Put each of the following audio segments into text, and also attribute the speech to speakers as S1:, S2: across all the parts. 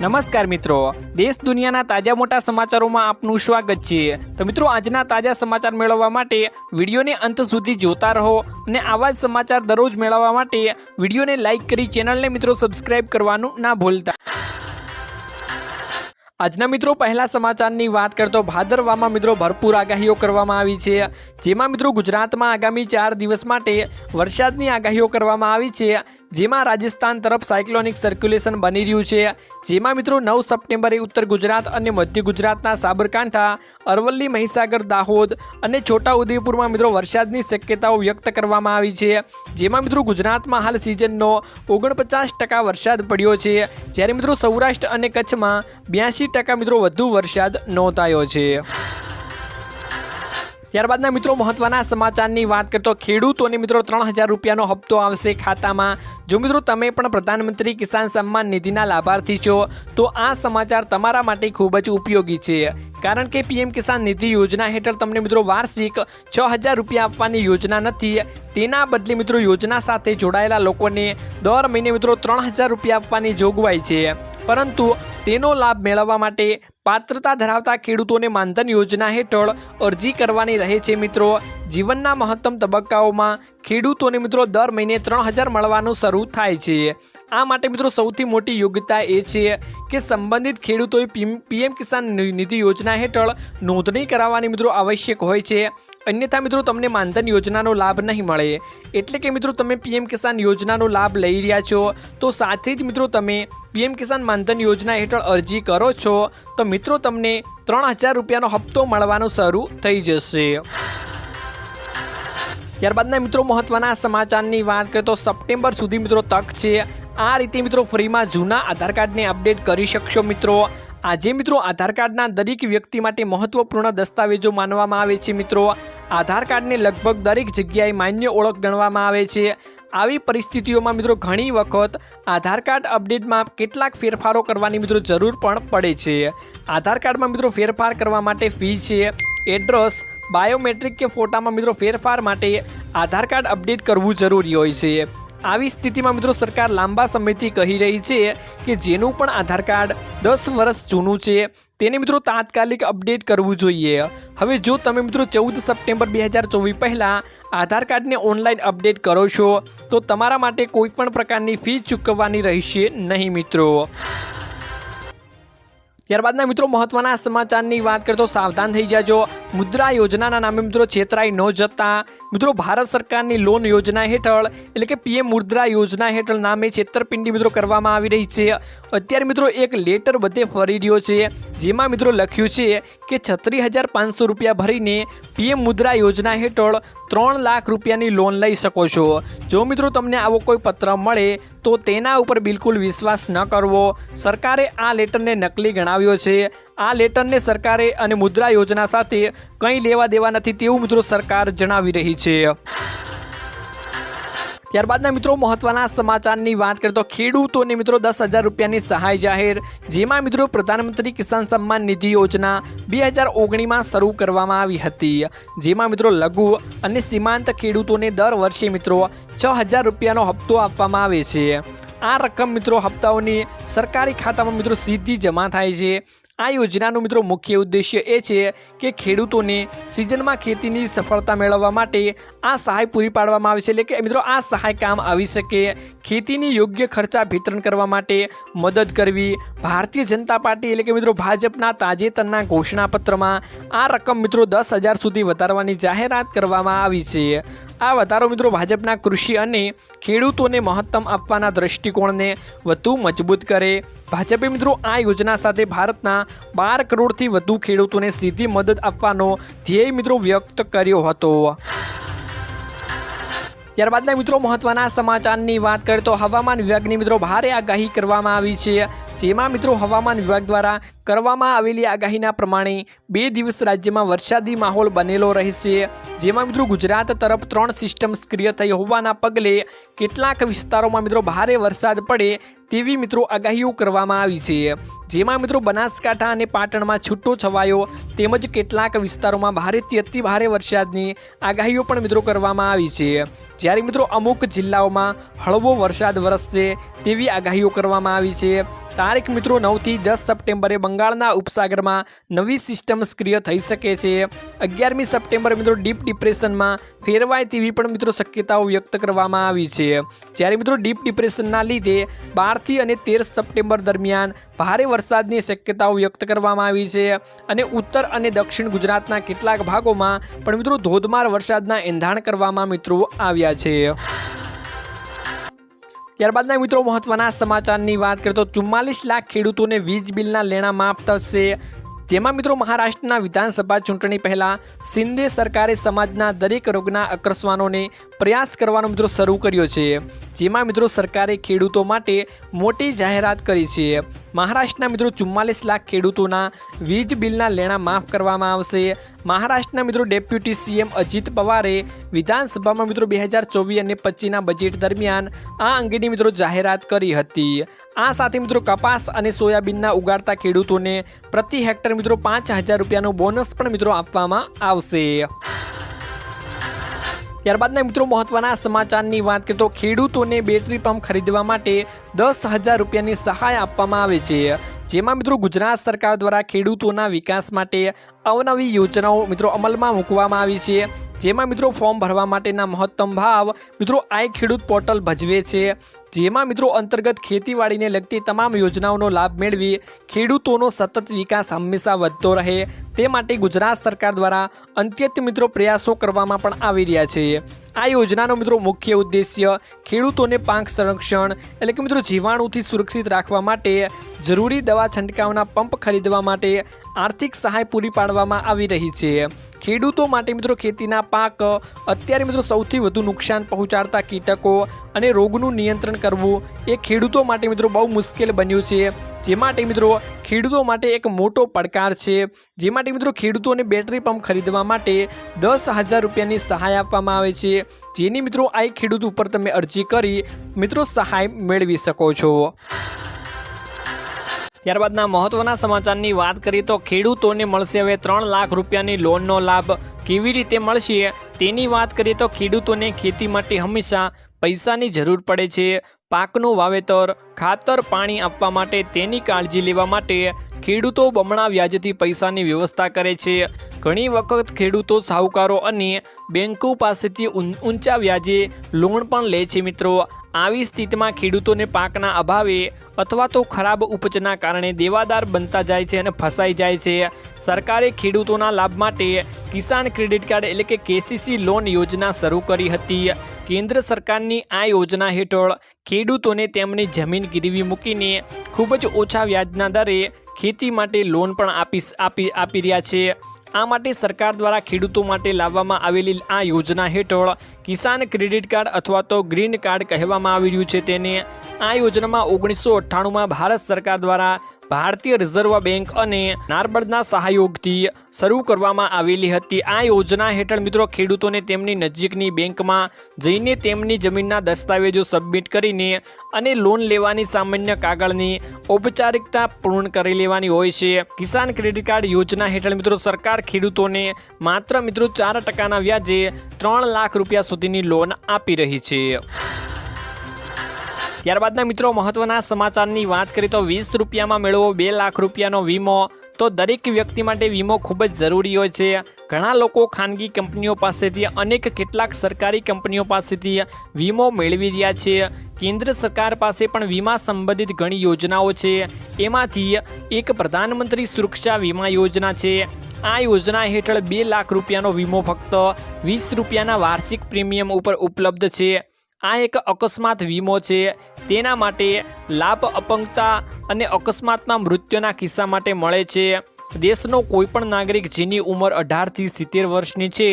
S1: નમસ્કાર મિત્રો, દેશ દુનિયાના તાજા મોટા સમાચારોમાં આપનું સ્વાગત છે। તો મિત્રો, આજના તાજા સમાચાર મેળવવા માટે વિડીયોને અંત સુધી જોતા રહો અને આવા જ સમાચાર દરરોજ મેળવવા માટે વિડીયોને લાઇક કરી ચેનલને મિત્રો સબસ્ક્રાઇબ કરવાનું ના ભૂલતા। આજના મિત્રો પહેલા સમાચારની વાત કરતો ભાદરવામાં મિત્રો ભરપૂર આગાહીઓ કરવામાં આવી છે, જેમાં મિત્રો ગુજરાતમાં આગામી 4 દિવસ માટે વરસાદની આગાહીઓ કરવામાં આવી છે, જેમાં રાજસ્થાન તરફ સાયક્લોનિક સર્ક્યુલેશન બની રહ્યું છે, જેમાં મિત્રો 9 સપ્ટેમ્બરે ઉત્તર ગુજરાત અને મધ્ય ગુજરાતના સાબરકાંઠા, અરવલ્લી, મહીસાગર, દાહોદ અને છોટાઉદેપુરમાં મિત્રો વરસાદની શક્યતાઓ વ્યક્ત કરવામાં આવી છે, જેમાં મિત્રો ગુજરાતમાં હાલ સિઝનનો 49% વરસાદ પડ્યો છે, જ્યારે મિત્રો સૌરાષ્ટ્ર અને કચ્છમાં 82% મિત્રો વધુ વરસાદ નોંધાયો છે। ત્યારબાદના મિત્રો મહત્વના સમાચારની વાત કરતો ખેડૂતોને મિત્રો 3000 રૂપિયાનો હપ્તો આવશે ખાતામાં। જો મિત્રો તમે પણ પ્રધાનમંત્રી કિસાન સન્માન નિધિના લાભાર્થી છો તો આ સમાચાર તમારા માટે ખૂબ જ ઉપયોગી છે, કારણ કે પીએમ કિસાન નિધિ યોજના હેઠળ તમને મિત્રો વાર્ષિક 6000 રૂપિયા આપવાની યોજના નથી, તેના બદલે મિત્રો યોજના સાથે જોડાયેલા લોકોને દર મહિને મિત્રો 3000 રૂપિયા આપવાની જોગવાઈ છે, પરંતુ તેનો લાભ મેળવવા માટે પાત્રતા ધરાવતા ખેડૂતોને માનધન યોજના હેઠળ અરજી કરવાની રહે છે। મિત્રો, જીવનના મહત્તમ તબક્કાઓમાં ખેડૂતોને મિત્રો દર મહિને 3000 મળવાનું શરૂ થાય છે। આ માટે મિત્રો સૌથી મોટી યોગ્યતા એ છે કે સંબંધિત ખેડૂતોએ પીએમ કિસાન નિધિ યોજના હેઠળ નોંધણી કરાવવાની મિત્રો આવશ્યક હોય છે, અન્યથા મિત્રો તમને માનધન યોજનાનો લાભ નહીં મળે। એટલે કે મિત્રો તમે પીએમ કિસાન યોજનાનો લાભ લઈ રહ્યા છો તો સાથે જ મિત્રો તમે પીએમ કિસાન માનધન યોજના હેઠળ અરજી કરો છો તો મિત્રો તમને 3000 રૂપિયાનો હપ્તો મળવાનો શરૂ થઈ જશે। ત્યારબાદના મિત્રો મહત્વના સમાચારની વાત કરીએ તો સપ્ટેમ્બર સુધી મિત્રો તક છે। આ રીતે મિત્રો ફ્રીમાં જૂના આધાર કાર્ડને અપડેટ કરી શકશો। મિત્રો, આજે મિત્રો આધાર કાર્ડના દરેક વ્યક્તિ માટે મહત્વપૂર્ણ દસ્તાવેજો માનવામાં આવે છે। મિત્રો, આધાર કાર્ડને લગભગ દરેક જગ્યાએ માન્ય ઓળખ ગણવામાં આવે છે। આવી પરિસ્થિતિઓમાં મિત્રો ઘણી વખત આધાર કાર્ડ અપડેટમાં કેટલાક ફેરફારો કરવાની મિત્રો જરૂર પણ પડે છે। આધાર કાર્ડમાં મિત્રો ફેરફાર કરવા માટે ફી છે, એડ્રેસ, બાયોમેટ્રિક કે ફોટામાં મિત્રો ફેરફાર માટે આધાર કાર્ડ અપડેટ કરવું જરૂરી હોય છે। આવી સ્થિતિમાં મિત્રો સરકાર લાંબા સમયથી કહી રહી છે કે જેનું પણ આધાર કાર્ડ 10 વર્ષ જૂનું છે તેને મિત્રો તાત્કાલિક અપડેટ કરવું જોઈએ। હવે જો તમે મિત્રો 14 સપ્ટેમ્બર 2024 પહેલાં આધાર કાર્ડને ઓનલાઈન અપડેટ કરો છો તો તમારા માટે કોઈ પણ પ્રકારની ફી ચૂકવવાની રહેશે નહીં મિત્રો। ત્યારબાદના મિત્રો મહત્વના સમાચારની વાત કરીએ તો સાવધાન થઈ જાજો। મુદ્રા યોજનાના નામે મિત્રો છેતરાઈ ન જતા મિત્રો ભારત સરકારની લોન યોજના હેઠળ એટલે કે પીએમ મુદ્રા યોજના હેઠળ નામે છેતરપિંડી મિત્રો કરવામાં આવી રહી છે। અત્યારે મિત્રો એક લેટર બધે ફરી રહ્યો છે, જેમાં મિત્રો લખ્યું છે કે 36500 રૂપિયા ભરીને પીએમ મુદ્રા યોજના હેઠળ 3 લાખ રૂપિયાની લોન લઈ શકો છો। જો મિત્રો તમને આવો કોઈ પત્ર મળે તો તેના ઉપર બિલકુલ વિશ્વાસ ન કરવો। સરકારે આ લેટરને નકલી ગણાવ્યો છે। આ લેટરને સરકારે અને મુદ્રા યોજના સાથે કંઈ લેવા દેવા નથી તેવું મિત્રો સરકાર જણાવી રહી છે। ત્યારબાદના મિત્રો મહત્વના સમાચારની વાત કરીએ તો ખેડૂતોને મિત્રો 10,000 રૂપિયાની સહાય જાહેર, જેમાં મિત્રો પ્રધાનમંત્રી કિસાન સન્માન નિધિ યોજના 2019માં શરૂ કરવામાં આવી હતી, જેમાં મિત્રો લઘુ અને સીમાંત ખેડૂતોને દર વર્ષે મિત્રો 6000 રૂપિયાનો હપ્તો આપવામાં આવે છે। આ રકમ મિત્રો હપ્તાઓની સરકારી ખાતામાં મિત્રો સીધી જમા થાય છે। આ યોજનાનો મિત્રો મુખ્ય ઉદ્દેશ્ય એ છે કે ખેડૂતોને સિઝનમાં ખેતીની સફળતા મેળવવા માટે આ સહાય પૂરી પાડવામાં આવે છે, એટલે કે મિત્રો આ સહાય કામ આવી શકે। ખેતીની યોગ્ય ખર્ચા વિતરણ કરવા માટે મદદ કરવી। ભારતીય જનતા પાર્ટી એટલે કે મિત્રો ભાજપના તાજેતરના ઘોષણાપત્રમાં આ રકમ મિત્રો 10,000 સુધી વધારવાની જાહેરાત કરવામાં આવી છે। આ વધારો મિત્રો ભાજપના કૃષિ અને ખેડૂતોને મહત્તમ આપવાના દ્રષ્ટિકોણને વધુ મજબૂત કરે। ભાજપે મિત્રો આ યોજના સાથે ભારતના 12 કરોડથી વધુ ખેડૂતોને સીધી મદદ આપવાનો ધ્યેય મિત્રો વ્યક્ત કર્યો હતો। ત્યારબાદના મિત્રો મહત્વના સમાચારની વાત કરીએ તો હવામાન વિભાગની મિત્રો ભારે આગાહી કરવામાં આવી છે, જેમાં મિત્રો હવામાન વિભાગ દ્વારા કરવામાં આવેલી આગાહીના પ્રમાણે 2 દિવસ રાજ્યમાં વરસાદી માહોલ બનેલો રહેશે, જેમાં મિત્રો ગુજરાત તરફ 3 સિસ્ટમ સક્રિય થઈ હોવાના પગલે કેટલાક વિસ્તારોમાં મિત્રો ભારે વરસાદ પડે તેવી મિત્રો આગાહીઓ કરવામાં આવી છે, જેમાં મિત્રો બનાસકાંઠા અને પાટણમાં છૂટો છવાયો તેમજ કેટલાક વિસ્તારોમાં ભારેથી અતિ ભારે વરસાદની આગાહીઓ પણ મિત્રો કરવામાં આવી છે, જ્યારે મિત્રો અમુક જિલ્લાઓમાં હળવો વરસાદ વરસશે તેવી આગાહીઓ કરવામાં આવી છે। તારીખ મિત્રો 9 થી 10 સપ્ટેમ્બરે બંગાળના ઉપસાગરમાં નવી સિસ્ટમ સક્રિય થઈ શકે છે। 11મી સપ્ટેમ્બરે મિત્રો ડીપ ડિપ્રેશનમાં ફેરવાય તેવી પણ મિત્રો શક્યતાઓ વ્યક્ત કરવામાં આવી છે। જ્યારે મિત્રો ડીપ ડિપ્રેશનના લીધે 12 થી અને 13 સપ્ટેમ્બર દરમિયાન ભારે વરસાદની શક્યતાઓ વ્યક્ત કરવામાં આવી છે અને ઉત્તર અને દક્ષિણ ગુજરાતના કેટલાક ભાગોમાં પણ મિત્રો ધોધમાર વરસાદના એંધાણ કરવામાં મિત્રો આવ્યા છે। ત્યારબાદના મિત્રો મહત્વના સમાચારની વાત કરીએ તો 44 લાખ ખેડૂતોને વીજ બિલના લેણા માફ થશે। જેમાં મિત્રો મહારાષ્ટ્રના વિધાનસભા ચૂંટણી પહેલા શિંદે સરકારે સમાજના દરેક વર્ગના અગ્રસવાનોને પ્રયાસ કરવાનો મિત્રો શરૂ કર્યો છે। જેમાં મિત્રો સરકારે ખેડૂતો માટે મોટી જાહેરાત કરી છે। મહારાષ્ટ્રના મિત્રો 44 લાખ ખેડૂતોના વીજ બિલના લેણા માફ કરવામાં આવશે। મહારાષ્ટ્રના મિત્રો ડેપ્યુટી સીએમ અજીત પવારે વિધાનસભામાં મિત્રો 2024 અને 25ના બજેટ દરમિયાન આ અંગેની મિત્રો જાહેરાત કરી હતી। આ સાથે મિત્રો કપાસ અને સોયાબીનના ઉગાડતા ખેડૂતોને પ્રતિ હેક્ટર મિત્રો 5000 રૂપિયાનું બોનસ પણ મિત્રો આપવામાં આવશે। ત્યારબાદના મિત્રો મહત્વના સમાચારની વાત કરીએ તો ખેડૂતોને બેટરી પંપ ખરીદવા માટે 10,000 રૂપિયાની સહાય આપવામાં આવે છે। જેમાં મિત્રો ગુજરાત સરકાર દ્વારા ખેડૂતોના વિકાસ માટે અવનવી યોજનાઓ મિત્રો અમલમાં મૂકવામાં આવી છે। જેમાં મિત્રો ફોર્મ ભરવા માટેના મહત્તમ ભાવ મિત્રો આઈ ખેડૂત પોર્ટલ ભજવે છે। જેમાં મિત્રો અંતર્ગત ખેતીવાડીને લગતી તમામ યોજનાઓનો લાભ મેળવી ખેડૂતોનો સતત વિકાસ હંમેશા વધતો રહે તે માટે ગુજરાત સરકાર દ્વારા અત્યંત મિત્રો પ્રયાસો કરવામાં પણ આવી રહ્યા છે। આ યોજનાનો મિત્રો મુખ્ય ઉદ્દેશ્ય ખેડૂતોને પાક સંરક્ષણ એટલે કે મિત્રો જીવાણુથી સુરક્ષિત રાખવા માટે જરૂરી દવા છંટકાવના પંપ ખરીદવા માટે આર્થિક સહાય પૂરી પાડવામાં આવી રહી છે। ખેડૂતો માટે મિત્રો ખેતીના પાક અત્યારે મિત્રો સૌથી વધુ નુકસાન પહોંચાડતા કીટકો અને રોગનું નિયંત્રણ કરવું એ ખેડૂતો માટે મિત્રો બહુ મુશ્કેલ બન્યું છે। જે માટે મિત્રો ખેડૂતો માટે એક મોટો પડકાર છે। જે માટે મિત્રો ખેડૂતોને બેટરી પંપ ખરીદવા માટે 10,000 રૂપિયાની સહાય આપવામાં આવે છે। જેની મિત્રો આ ખેડૂત ઉપર તમે અરજી કરી મિત્રો સહાય મેળવી શકો છો। ત્યારબાદના મહત્વના સમાચારની વાત કરીએ તો ખેડૂતોને મળશે હવે 3 લાખ રૂપિયાની લોનનો લાભ। કેવી રીતે મળશે તેની વાત કરીએ તો ખેડૂતોને ખેતી માટે હંમેશા પૈસાની જરૂર પડે છે। પાકનું વાવેતર, ખાતર, પાણી આપવા માટે તેની કાળજી લેવા માટે ખેડૂતો બમણા વ્યાજથી પૈસાની વ્યવસ્થા કરે છે। ઘણી વખત ખેડૂતો સાહુકારો અને બેંકો પાસેથી ઊંચા વ્યાજે લોન પણ લે છે મિત્રો। આવી સ્થિતિમાં ખેડૂતોને પાકના અભાવે અથવા તો ખરાબ ઉપજના કારણે દેવાદાર બનતા જાય છે અને ફસાઈ જાય છે। સરકારે ખેડૂતોના લાભ માટે કિસાન ક્રેડિટ કાર્ડ એટલે કે કેસીસી લોન યોજના શરૂ કરી હતી। કેન્દ્ર સરકારની આ યોજના હેઠળ ખેડૂતોને તેમની જમીન ગીરવી મૂકીને ખૂબ જ ઓછા વ્યાજના દરે ખેતી માટે લોન પણ આપી રહ્યા છે। આ માટે સરકાર દ્વારા ખેડૂતો માટે લાવવામાં આવેલી આ યોજના હેઠળ કિસાન ક્રેડિટ કાર્ડ અથવા તો ગ્રીન કાર્ડ કહેવામાં આવી રહ્યું છે તેને। આ યોજનામાં 1998માં ભારત સરકાર દ્વારા ભારતીય રિઝર્વ બેંક અને નાર્બર્ડના સહયોગથી શરૂ કરવામાં આવેલી હતી। આ યોજના હેઠળ મિત્રો ખેડૂતોને તેમની નજીકની બેંકમાં જઈને તેમની જમીનના દસ્તાવેજો સબમિટ કરીને અને લોન લેવાની સામાન્ય કાગળની ઔપચારિકતા પૂર્ણ કરી લેવાની હોય છે। કિસાન ક્રેડિટ કાર્ડ યોજના હેઠળ મિત્રો સરકાર ખેડૂતોને માત્ર મિત્રો 4% વ્યાજે 3 લાખ રૂપિયા સુધીની લોન આપી રહી છે। ત્યારબાદના મિત્રો મહત્વના સમાચારની વાત કરીએ તો 20 રૂપિયામાં મેળવો 2 લાખ રૂપિયાનો વીમો। તો દરેક વ્યક્તિ માટે વીમો ખૂબ જ જરૂરી હોય છે। ઘણા લોકો ખાનગી કંપનીઓ પાસેથી અને કેટલાક સરકારી કંપનીઓ પાસેથી વીમો મેળવી રહ્યા છે। કેન્દ્ર સરકાર પાસે પણ વીમા સંબંધિત ઘણી યોજનાઓ છે। એમાંથી એક પ્રધાનમંત્રી સુરક્ષા વીમા યોજના છે। આ યોજના હેઠળ 2 લાખ રૂપિયાનો વીમો ફક્ત 20 રૂપિયાના વાર્ષિક પ્રીમિયમ ઉપર ઉપલબ્ધ છે। આ એક અકસ્માત વીમો છે। તેના માટે લાભ અપંગતા અને અકસ્માતમાં મૃત્યુના કિસ્સા માટે મળે છે। દેશનો કોઈપણ નાગરિક જેની ઉંમર 18 થી 70 વર્ષની છે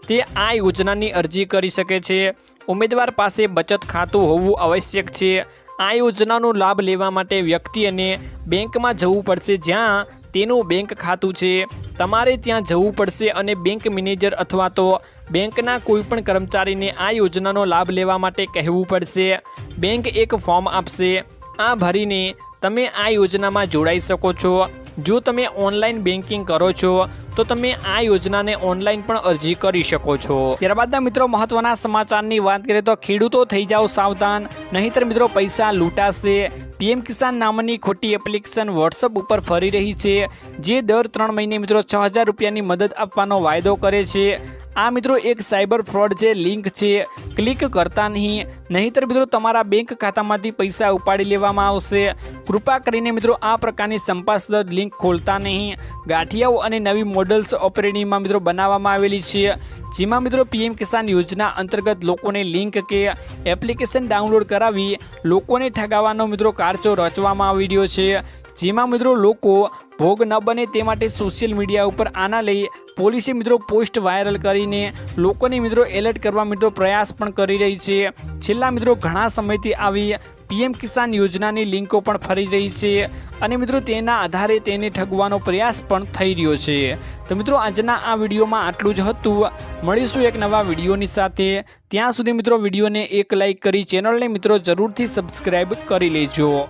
S1: તે આ યોજનાની અરજી કરી શકે છે। ઉમેદવાર પાસે બચત ખાતું હોવું આવશ્યક છે। આ યોજનાનો લાભ લેવા માટે વ્યક્તિને બેંકમાં જવું પડશે જ્યાં તેનું બેંક ખાતું છે। તમારે ત્યાં જવું પડશે અને બેંક મેનેજર અથવા તો બેંકના કોઈપણ કર્મચારીને આ યોજનાનો લાભ લેવા માટે કહેવું પડશે। બેંક એક ફોર્મ આપશે। આ ભરીને તમે આ યોજનામાં જોડાઈ શકો છો। જો તમે ઓનલાઈન બેન્કિંગ કરો છો તો તો તમે આ યોજનાને ઓનલાઈન પણ અરજી કરી શકો છો। ત્યારબાદના મિત્રો મહત્વના સમાચારની વાત કરીએ તો ખેડૂતો થઈ જાઓ સાવધાન, નહીંતર મિત્રો પૈસા લૂંટાશે। પીએમ કિસાન નામની ખોટી એપ્લિકેશન વોટ્સઅપ ઉપર ફરી રહી છે, જે દર 3 મહિને મિત્રો 6000 રૂપિયાની મદદ આપવાનો વાયદો કરે છે। આ મિત્રો એક સાયબર ફ્રોડ જે લિંક છે, ક્લિક કરતા નહીંતર મિત્રો તમારા બેંક ખાતામાંથી પૈસા ઉપાડી લેવામાં આવશે। કૃપા કરીને મિત્રો આ પ્રકારની શંકાસ્પદ લિંક ખોલતા નહીં। ગાંઠિયાઓ અને નવી મોડલ્સ ઓપરેટિંગમાં મિત્રો બનાવવામાં આવેલી છે, જેમાં મિત્રો પીએમ કિસાન યોજના અંતર્ગત લોકોને લિંક કે એપ્લિકેશન ડાઉનલોડ કરાવી લોકોને ઠગાવવાનો મિત્રો કારચો રચવામાં આવી રહ્યો છે, જેમાં મિત્રો લોકો ભોગ ન બને તે માટે સોશિયલ મીડિયા ઉપર આના લઈ પોલીસે મિત્રો પોસ્ટ વાયરલ કરીને લોકોને મિત્રો એલર્ટ કરવા મિત્રો પ્રયાસ પણ કરી રહી છે। છેલ્લા મિત્રો ઘણા સમયથી આવી પીએમ કિસાન યોજનાની લિંકો પણ ફરી રહી છે અને મિત્રો તેના આધારે તેને ઠગવાનો પ્રયાસ પણ થઈ રહ્યો છે। તો મિત્રો આજના આ વિડીયોમાં આટલું જ હતું। મળીશું એક નવા વિડીયોની સાથે, ત્યાં સુધી મિત્રો વિડીયોને એક લાઇક કરી ચેનલને મિત્રો જરૂરથી સબસ્ક્રાઈબ કરી લેજો।